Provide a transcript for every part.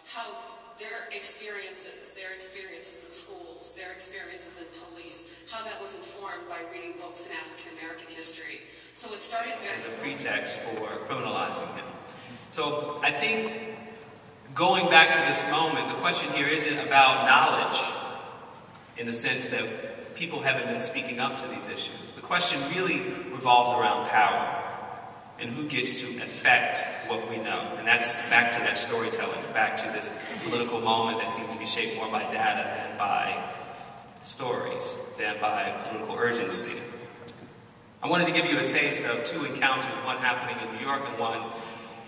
how their experiences in schools, their experiences in police, how that was informed by reading books in African American history. So it started very as a pretext for criminalizing him. So I think going back to this moment, the question here isn't about knowledge in the sense that people haven't been speaking up to these issues. The question really revolves around power and who gets to affect what we know. And that's back to that storytelling, back to this political moment that seems to be shaped more by data than by stories, than by political urgency. I wanted to give you a taste of two encounters, one happening in New York and one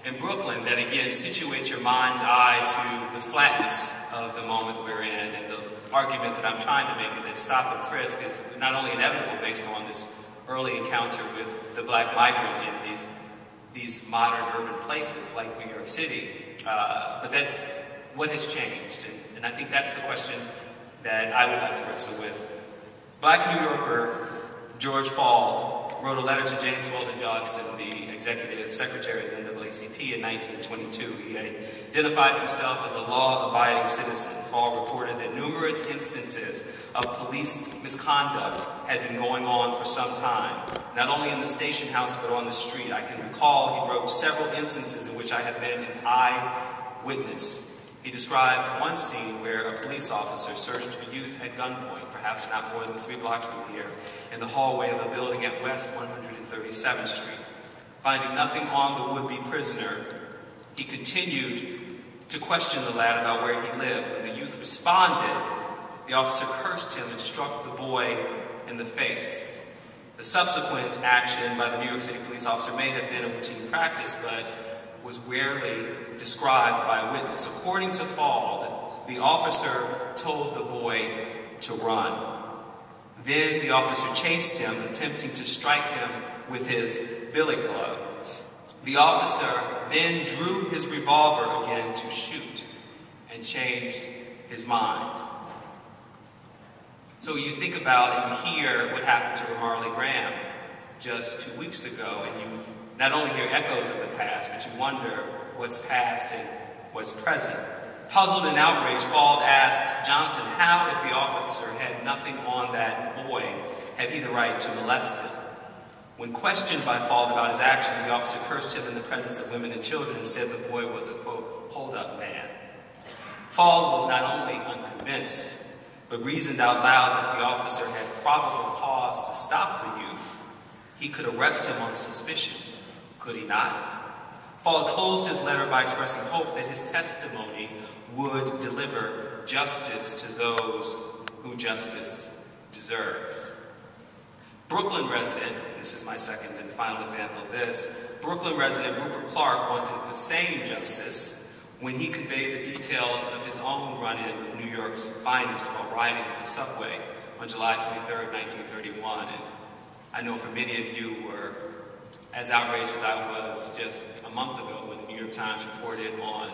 in Brooklyn, that again situate your mind's eye to the flatness of the moment we're in, and the argument that I'm trying to make is that Stop and Frisk is not only inevitable based on this early encounter with the black migrant in these modern urban places like New York City, but that what has changed? And I think that's the question that I would have to wrestle with. Black New Yorker George Fald wrote a letter to James Weldon Johnson, the executive secretary of the NAACP, in 1922. He identified himself as a law-abiding citizen. Fald reported that numerous instances of police misconduct had been going on for some time, not only in the station house but on the street. I can recall, he wrote, several instances in which I have been an eyewitness. He described one scene where a police officer searched a youth at gunpoint, perhaps not more than 3 blocks from here, in the hallway of a building at West 137th Street. Finding nothing on the would-be prisoner, he continued to question the lad about where he lived. When the youth responded, the officer cursed him and struck the boy in the face. The subsequent action by the New York City police officer may have been a routine practice, but was rarely described by a witness. According to Fald, the officer told the boy to run. Then the officer chased him, attempting to strike him with his billy club. The officer then drew his revolver again to shoot and changed his mind. So you think about and hear what happened to Marley Graham just 2 weeks ago, and you not only hear echoes of the past, but you wonder what's past and what's present. Puzzled and outraged, Fald asked Johnson how, if the officer had nothing on that boy, had he the right to molest him. When questioned by Fald about his actions, the officer cursed him in the presence of women and children and said the boy was a, quote, hold-up man. Fald was not only unconvinced, but reasoned out loud that the officer had probable cause to stop the youth. He could arrest him on suspicion, could he not? Fald closed his letter by expressing hope that his testimony would deliver justice to those who justice deserve. Brooklyn resident, this is my second and final example of this, Brooklyn resident Rupert Clark wanted the same justice when he conveyed the details of his own run-in with New York's finest while riding the subway on July 23rd, 1931. And I know for many of you were as outraged as I was just a month ago when the New York Times reported on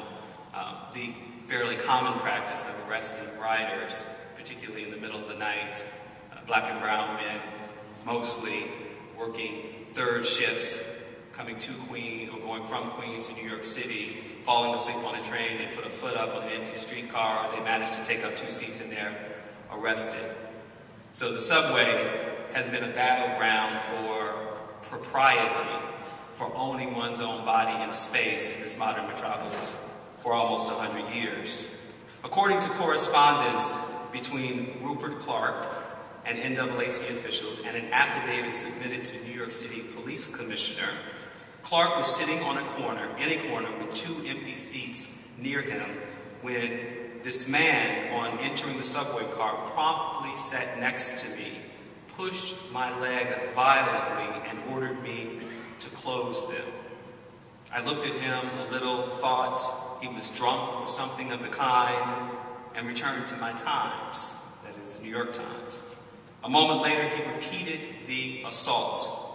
the fairly common practice of arresting riders, particularly in the middle of the night, black and brown men, mostly working third shifts, coming to Queens or going from Queens to New York City, falling asleep on a train. They put a foot up on an empty streetcar, they managed to take up 2 seats and they're arrested. So the subway has been a battleground for propriety, for owning one's own body and space in this modern metropolis for almost 100 years. According to correspondence between Rupert Clark and NAACP officials and an affidavit submitted to New York City Police Commissioner, Clark was sitting in a corner with 2 empty seats near him when this man, on entering the subway car, promptly sat next to me, pushed my leg violently, and ordered me to close them. I looked at him a little, thought he was drunk or something of the kind, and returned to my Times, that is, the New York Times. A moment later, he repeated the assault.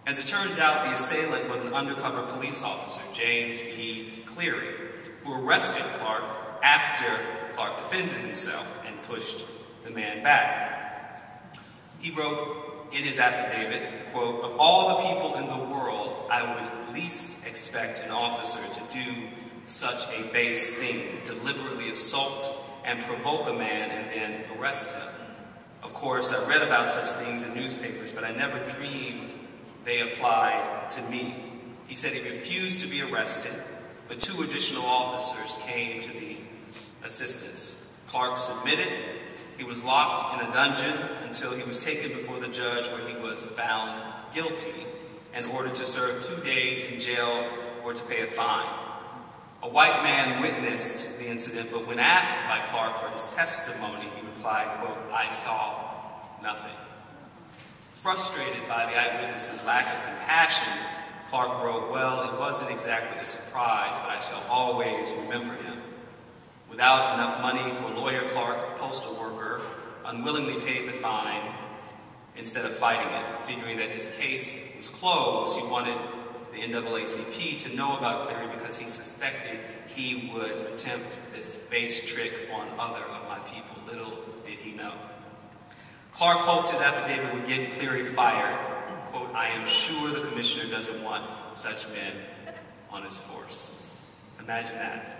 As it turns out, the assailant was an undercover police officer, James E. Cleary, who arrested Clark after Clark defended himself and pushed the man back. He wrote in his affidavit, quote, "Of all the people in the world, I would least expect an officer to do such a base thing, deliberately assault and provoke a man and then arrest him. Of course, I read about such things in newspapers, but I never dreamed they applied to me. He said he refused to be arrested, but 2 additional officers came to the assistance. Clark submitted. He was locked in a dungeon until he was taken before the judge, where he was found guilty and ordered to serve 2 days in jail or to pay a fine. A white man witnessed the incident, but when asked by Clark for his testimony, he replied, quote, "I saw nothing." Frustrated by the eyewitness's lack of compassion, Clark wrote, "Well, it wasn't exactly a surprise, but I shall always remember him." Without enough money for a lawyer, Clark, a postal worker, unwillingly paid the fine instead of fighting it. Figuring that his case was closed, he wanted the NAACP to know about Cleary because he suspected he would attempt this base trick on other of my people. Little did he know. Clark hoped his affidavit would get Cleary fired. Quote, "I am sure the commissioner doesn't want such men on his force." Imagine that.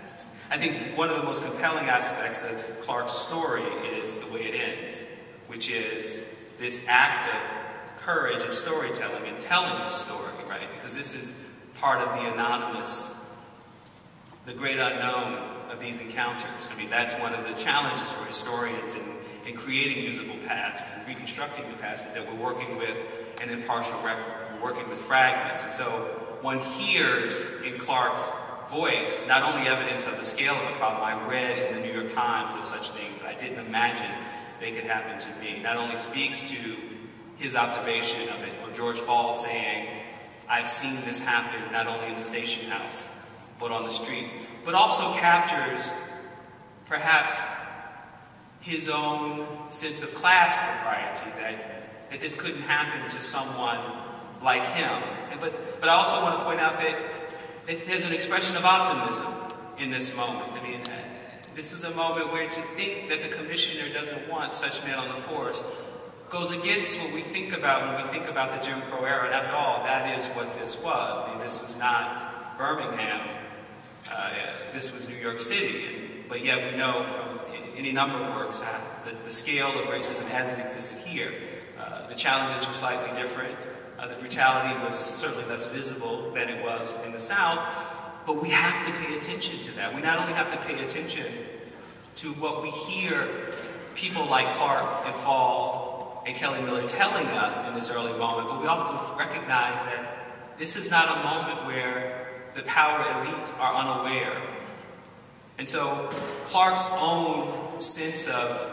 I think one of the most compelling aspects of Clark's story is the way it ends, which is this act of courage and storytelling and telling the story, right? Because this is part of the anonymous, the great unknown of these encounters. I mean, that's one of the challenges for historians in creating usable past and reconstructing the past, is that we're working with an impartial record. We're working with fragments. And so one hears in Clark's voice not only evidence of the scale of the problem. I read in the New York Times of such things, but I didn't imagine they could happen to me. Not only speaks to his observation of it, or George Fald saying, "I've seen this happen not only in the station house, but on the street," but also captures perhaps his own sense of class propriety, that this couldn't happen to someone like him. But I also want to point out that there's an expression of optimism in this moment. I mean, this is a moment where to think that the commissioner doesn't want such men on the force goes against what we think about when we think about the Jim Crow era. And after all, that is what this was. I mean, this was not Birmingham. This was New York City. But yet we know from any number of works the scale of racism as it existed here. The challenges were slightly different. The brutality was certainly less visible than it was in the South, but we have to pay attention to that. We not only have to pay attention to what we hear people like Clark and Fald and Kelly Miller telling us in this early moment, but we also recognize that this is not a moment where the power elite are unaware. And so Clark's own sense of